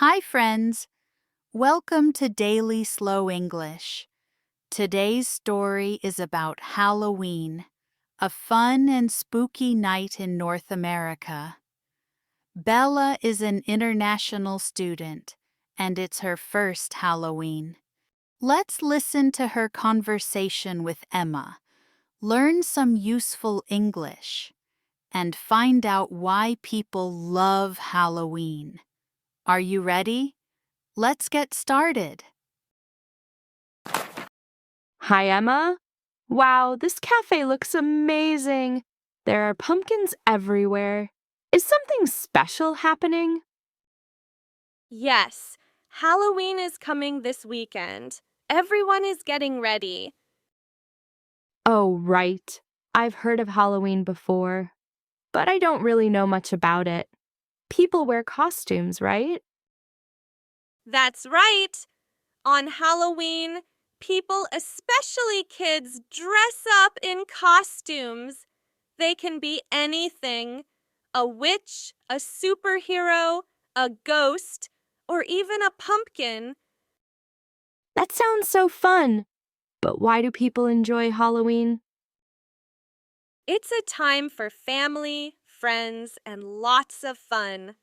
Hi, friends. Welcome to Daily Slow English. Today's story is about Halloween, a fun and spooky night in North America. Bella is an international student, and it's her first Halloween. Let's listen to her conversation with Emma, learn some useful English, and find out why people love Halloween. Are you ready? Let's get started. Hi, Emma. Wow, this cafe looks amazing. There are pumpkins everywhere. Is something special happening? Yes, Halloween is coming this weekend. Everyone is getting ready. Oh, right. I've heard of Halloween before, but I don't really know much about it. People wear costumes, right? That's right. On Halloween, people, especially kids, dress up in costumes. They can be anything: a witch, a superhero, a ghost, or even a pumpkin. That sounds so fun. But why do people enjoy Halloween? It's a time for family, friends, and lots of fun.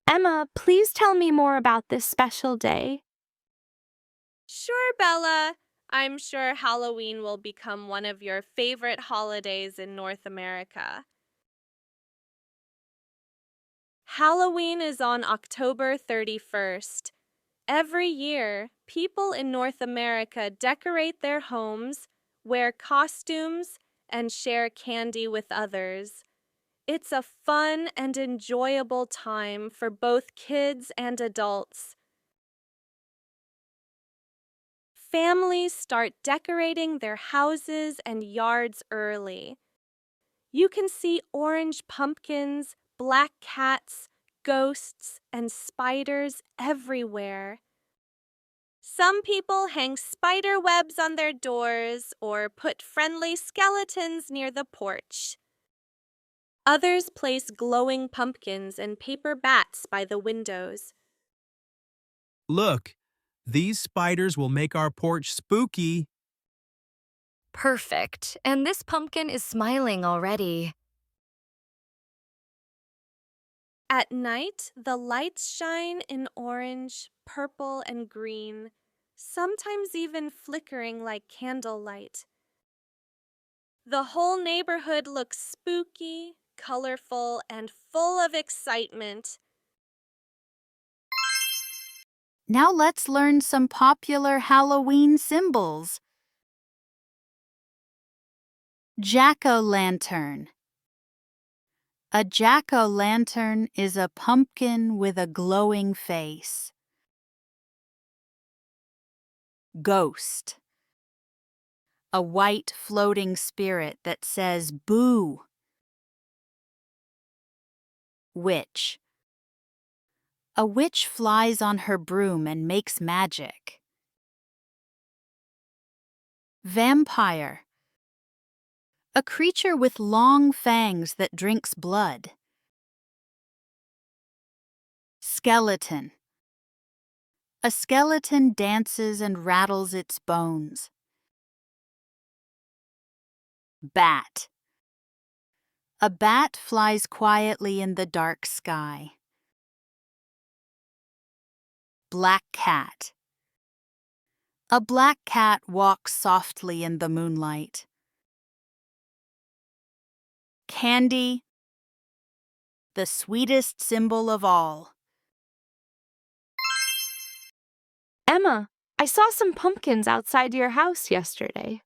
Emma, please tell me more about this special day. Sure, Bella. I'm sure Halloween will become one of your favorite holidays in North America. Halloween is on October 31st. Every year, people in North America decorate their homes, wear costumes, and share candy with others. It's a fun and enjoyable time for both kids and adults. Families start decorating their houses and yards early. You can see orange pumpkins, black cats, ghosts, and spiders everywhere. Some people hang spider webs on their doors or put friendly skeletons near the porch. Others place glowing pumpkins and paper bats by the windows. Look, these spiders will make our porch spooky. Perfect. And this pumpkin is smiling already. At night, the lights shine in orange, purple, and green, sometimes even flickering like candlelight. The whole neighborhood looks spooky, colorful, and full of excitement. Now let's learn some popular Halloween symbols. Jack-o'-lantern. A jack-o'-lantern is a pumpkin with a glowing face. Ghost. A white floating spirit that says boo. Witch. A witch flies on her broom and makes magic. Vampire. A creature with long fangs that drinks blood. Skeleton. A skeleton dances and rattles its bones. Bat. A bat flies quietly in the dark sky. Black cat. A black cat walks softly in the moonlight. Candy. The sweetest symbol of all. Emma, I saw some pumpkins outside your house yesterday.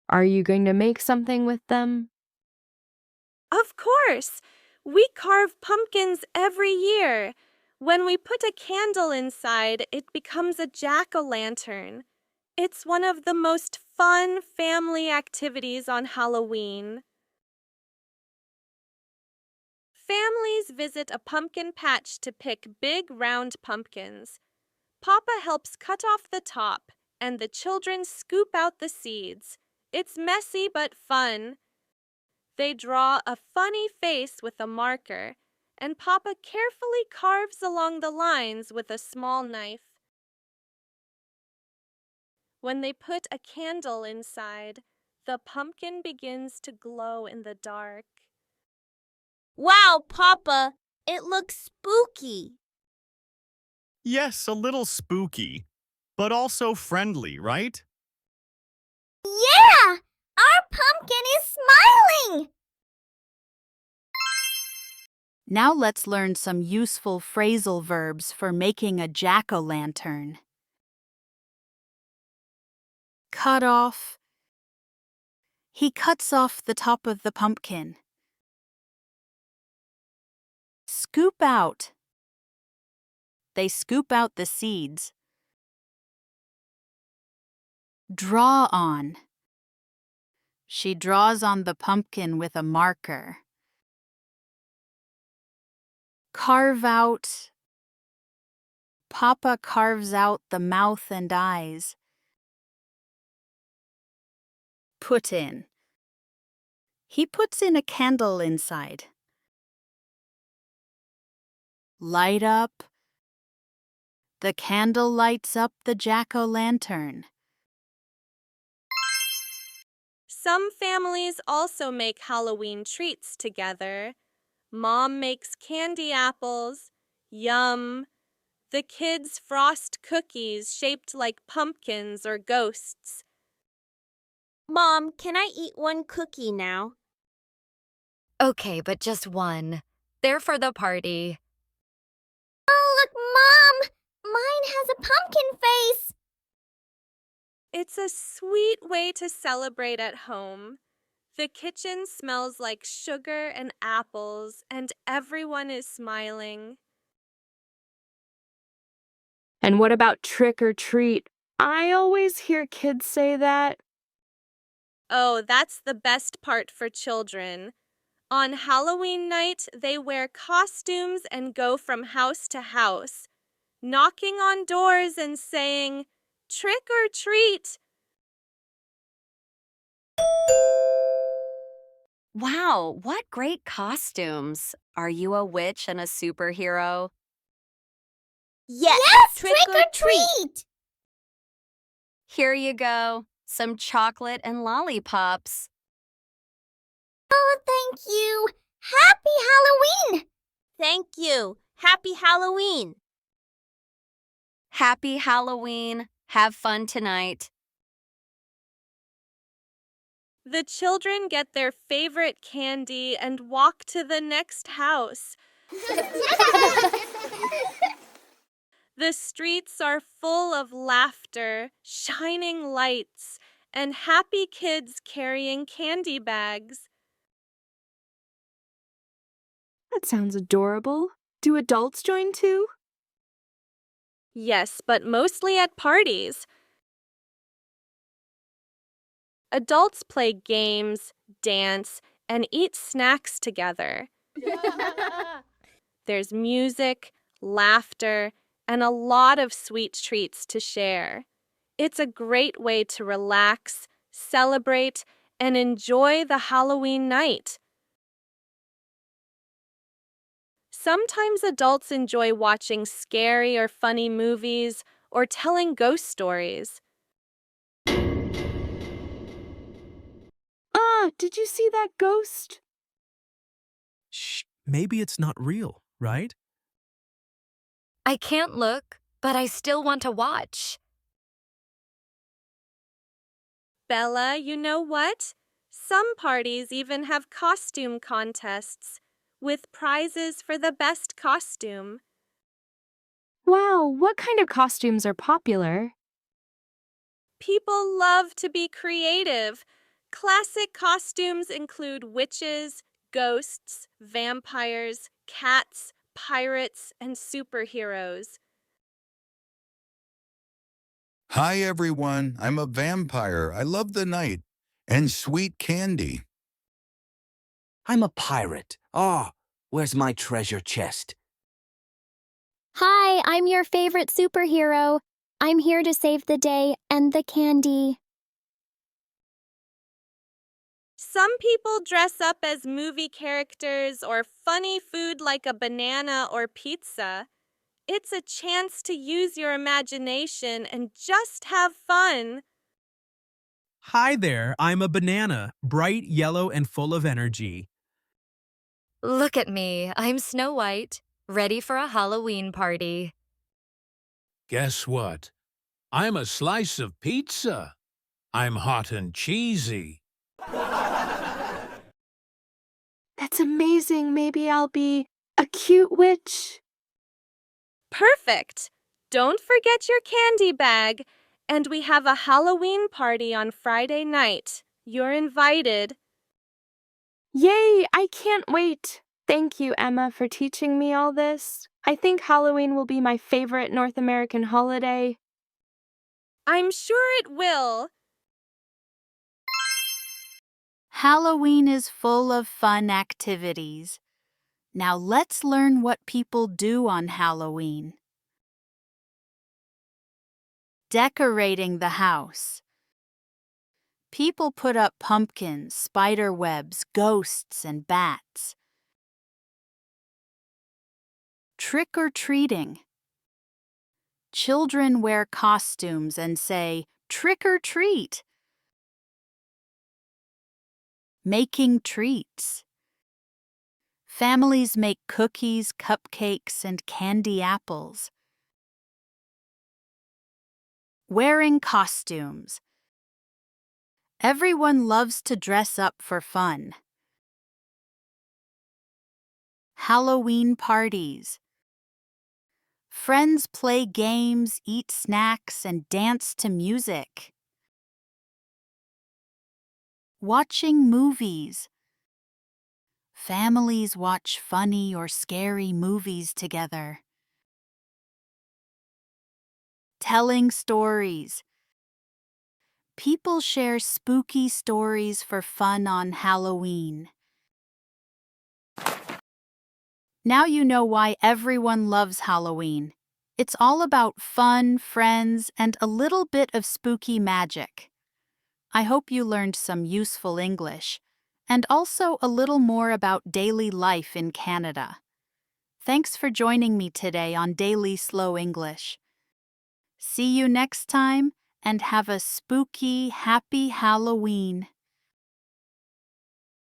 Are you going to make something with them? Of course! We carve pumpkins every year. When we put a candle inside, it becomes a jack-o'-lantern. It's one of the most fun family activities on Halloween. Families visit a pumpkin patch to pick big round pumpkins. Papa helps cut off the top, and the children scoop out the seeds. It's messy but fun. They draw a funny face with a marker, and Papa carefully carves along the lines with a small knife. When they put a candle inside, the pumpkin begins to glow in the dark. Wow, Papa, it looks spooky. Yes, a little spooky, but also friendly, right? Yeah! Our pumpkin is smiling! Now let's learn some useful phrasal verbs for making a jack-o'-lantern. Cut off. He cuts off the top of the pumpkin. Scoop out. They scoop out the seeds. Draw on. She draws on the pumpkin with a marker. Carve out. Papa carves out the mouth and eyes. Put in. He puts in a candle inside. Light up. The candle lights up the jack-o'-lantern. Some families also make Halloween treats together. Mom makes candy apples. Yum! The kids frost cookies shaped like pumpkins or ghosts. Mom, can I eat one cookie now? Okay, but just one. They're for the party. Oh, look, Mom! Mine has a pumpkin face! It's a sweet way to celebrate at home. The kitchen smells like sugar and apples, and everyone is smiling. And what about trick or treat? I always hear kids say that. Oh, that's the best part for children. On Halloween night, they wear costumes and go from house to house, knocking on doors and saying, "Trick or treat." Wow, what great costumes! Are you a witch and a superhero? Yes, trick or treat! Here you go, some chocolate and lollipops. Oh, thank you! Happy Halloween! Thank you! Happy Halloween! Happy Halloween. Have fun tonight. The children get their favorite candy and walk to the next house. The streets are full of laughter, shining lights, and happy kids carrying candy bags. That sounds adorable. Do adults join too? Yes, but mostly at parties. Adults play games, dance, and eat snacks together. There's music, laughter, and a lot of sweet treats to share. It's a great way to relax, celebrate, and enjoy the Halloween night. Sometimes adults enjoy watching scary or funny movies or telling ghost stories. Did you see that ghost? Shh, maybe it's not real, right? I can't look, but I still want to watch. Bella, you know what? Some parties even have costume contests with prizes for the best costume. Wow, what kind of costumes are popular? People love to be creative. Classic costumes include witches, ghosts, vampires, cats, pirates, and superheroes. Hi, everyone. I'm a vampire. I love the night and sweet candy. I'm a pirate. Ah, where's my treasure chest? Hi, I'm your favorite superhero. I'm here to save the day and the candy. Some people dress up as movie characters or funny food like a banana or pizza. It's a chance to use your imagination and just have fun. Hi there, I'm a banana, bright yellow and full of energy. Look at me, I'm Snow White, ready for a Halloween party. Guess what? I'm a slice of pizza. I'm hot and cheesy. That's amazing. Maybe I'll be a cute witch. Perfect! Don't forget your candy bag. And we have a Halloween party on Friday night. You're invited. Yay, I can't wait. Thank you, Emma, for teaching me all this. I think Halloween will be my favorite North American holiday. I'm sure it will. Halloween is full of fun activities. Now let's learn what people do on Halloween. Decorating the house. People put up pumpkins, spider webs, ghosts, and bats. Trick-or-treating. Children wear costumes and say, "Trick or treat." Making treats. Families make cookies, cupcakes, and candy apples. Wearing costumes. Everyone loves to dress up for fun. Halloween parties. Friends play games, eat snacks, and dance to music. Watching movies. Families watch funny or scary movies together. Telling stories. People share spooky stories for fun on Halloween. Now you know why everyone loves Halloween. It's all about fun, friends, and a little bit of spooky magic. I hope you learned some useful English, and also a little more about daily life in Canada. Thanks for joining me today on Daily Slow English. See you next time, and have a spooky, happy Halloween.